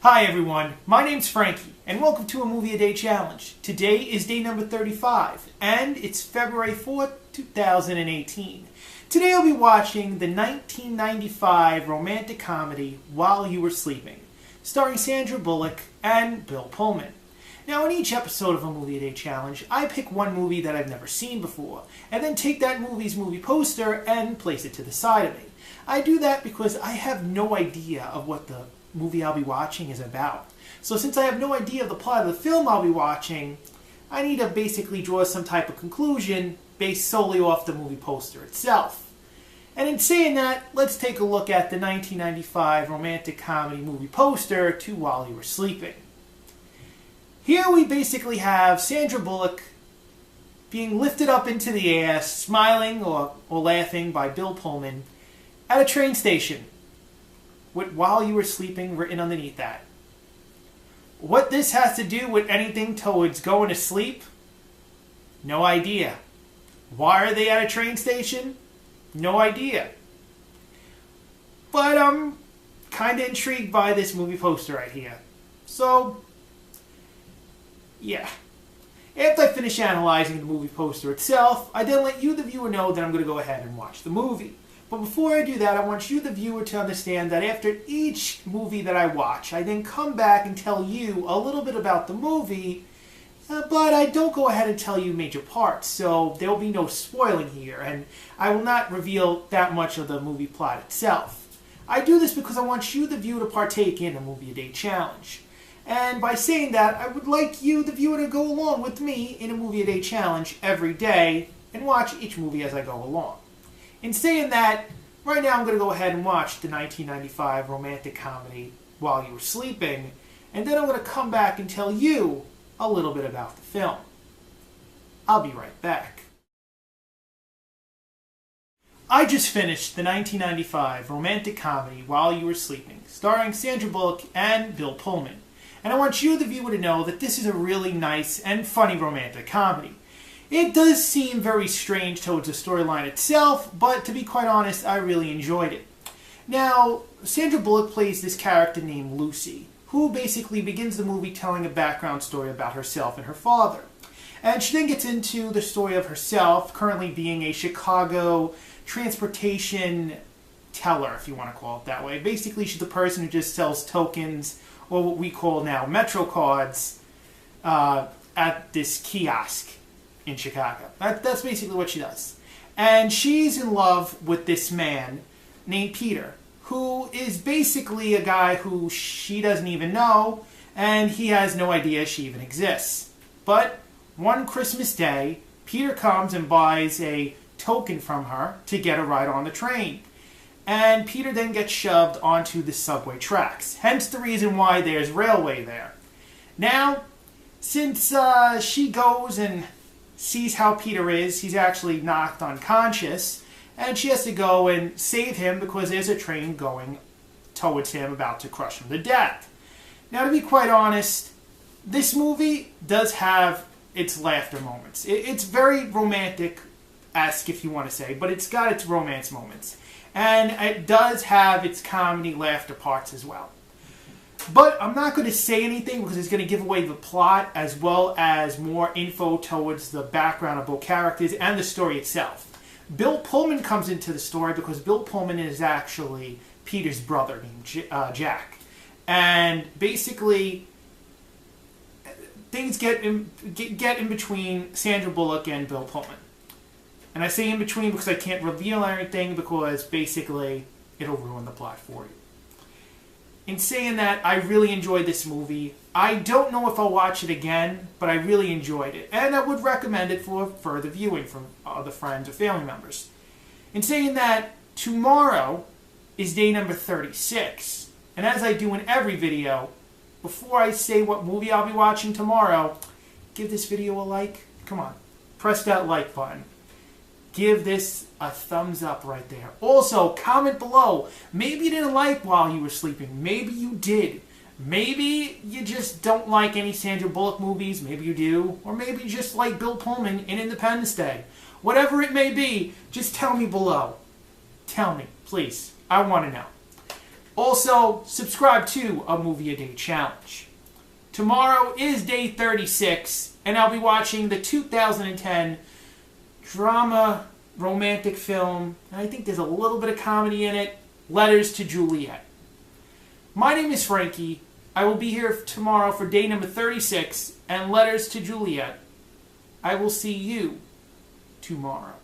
Hi everyone, my name's Frankie, and welcome to a Movie A Day Challenge. Today is day number 35, and it's February 4th, 2018. Today I'll be watching the 1995 romantic comedy While You Were Sleeping, starring Sandra Bullock and Bill Pullman. Now in each episode of a Movie A Day Challenge, I pick one movie that I've never seen before, and then take that movie's movie poster and place it to the side of me. I do that because I have no idea of what the movie I'll be watching is about. So since I have no idea of the plot of the film I'll be watching, I need to basically draw some type of conclusion based solely off the movie poster itself. And in saying that, let's take a look at the 1995 romantic comedy movie poster to While You Were Sleeping. Here we basically have Sandra Bullock being lifted up into the air, smiling or laughing by Bill Pullman at a train station, with While You Were Sleeping written underneath that. What this has to do with anything towards going to sleep? No idea. Why are they at a train station? No idea. But I'm kind of intrigued by this movie poster right here. So, yeah. After I finish analyzing the movie poster itself, I then let you, the viewer, know that I'm going to go ahead and watch the movie. But before I do that, I want you, the viewer, to understand that after each movie that I watch, I then come back and tell you a little bit about the movie, but I don't go ahead and tell you major parts, so there will be no spoiling here, and I will not reveal that much of the movie plot itself. I do this because I want you, the viewer, to partake in a Movie A Day Challenge. And by saying that, I would like you, the viewer, to go along with me in a Movie A Day Challenge every day and watch each movie as I go along. In saying that, right now I'm going to go ahead and watch the 1995 romantic comedy While You Were Sleeping, and then I'm going to come back and tell you a little bit about the film. I'll be right back. I just finished the 1995 romantic comedy While You Were Sleeping, starring Sandra Bullock and Bill Pullman. And I want you, the viewer, to know that this is a really nice and funny romantic comedy. It does seem very strange towards the storyline itself, but to be quite honest, I really enjoyed it. Now, Sandra Bullock plays this character named Lucy, who basically begins the movie telling a background story about herself and her father. And she then gets into the story of herself, currently being a Chicago transportation teller, if you want to call it that way. Basically, she's the person who just sells tokens, or what we call now Metro cards, at this kiosk in Chicago. That's basically what she does. And she's in love with this man named Peter, who is basically a guy who she doesn't even know, and he has no idea she even exists. But one Christmas day, Peter comes and buys a token from her to get a ride on the train. And Peter then gets shoved onto the subway tracks, hence the reason why there's railway there. Now, since she goes and sees how Peter is, he's actually knocked unconscious, and she has to go and save him because there's a train going towards him about to crush him to death. Now, to be quite honest, this movie does have its laughter moments. It's very romantic-esque, if you want to say, but it's got its romance moments. And it does have its comedy laughter parts as well. But I'm not going to say anything because it's going to give away the plot as well as more info towards the background of both characters and the story itself. Bill Pullman comes into the story because Bill Pullman is actually Peter's brother named Jack. And basically, things get in between Sandra Bullock and Bill Pullman. And I say in between because I can't reveal anything because basically it'll ruin the plot for you. In saying that, I really enjoyed this movie. I don't know if I'll watch it again, but I really enjoyed it. And I would recommend it for further viewing from other friends or family members. In saying that, tomorrow is day number 36. And as I do in every video, before I say what movie I'll be watching tomorrow, give this video a like. Come on, press that like button. Give this a thumbs up right there. Also, comment below. Maybe you didn't like While You Were Sleeping. Maybe you did. Maybe you just don't like any Sandra Bullock movies. Maybe you do. Or maybe you just like Bill Pullman in Independence Day. Whatever it may be, just tell me below. Tell me, please. I want to know. Also, subscribe to A Movie a Day Challenge. Tomorrow is day 36, and I'll be watching the 2010 drama romantic film, and I think there's a little bit of comedy in it, Letters to Juliet. My name is Frankie. I will be here tomorrow for day number 36 and Letters to Juliet. I will see you tomorrow.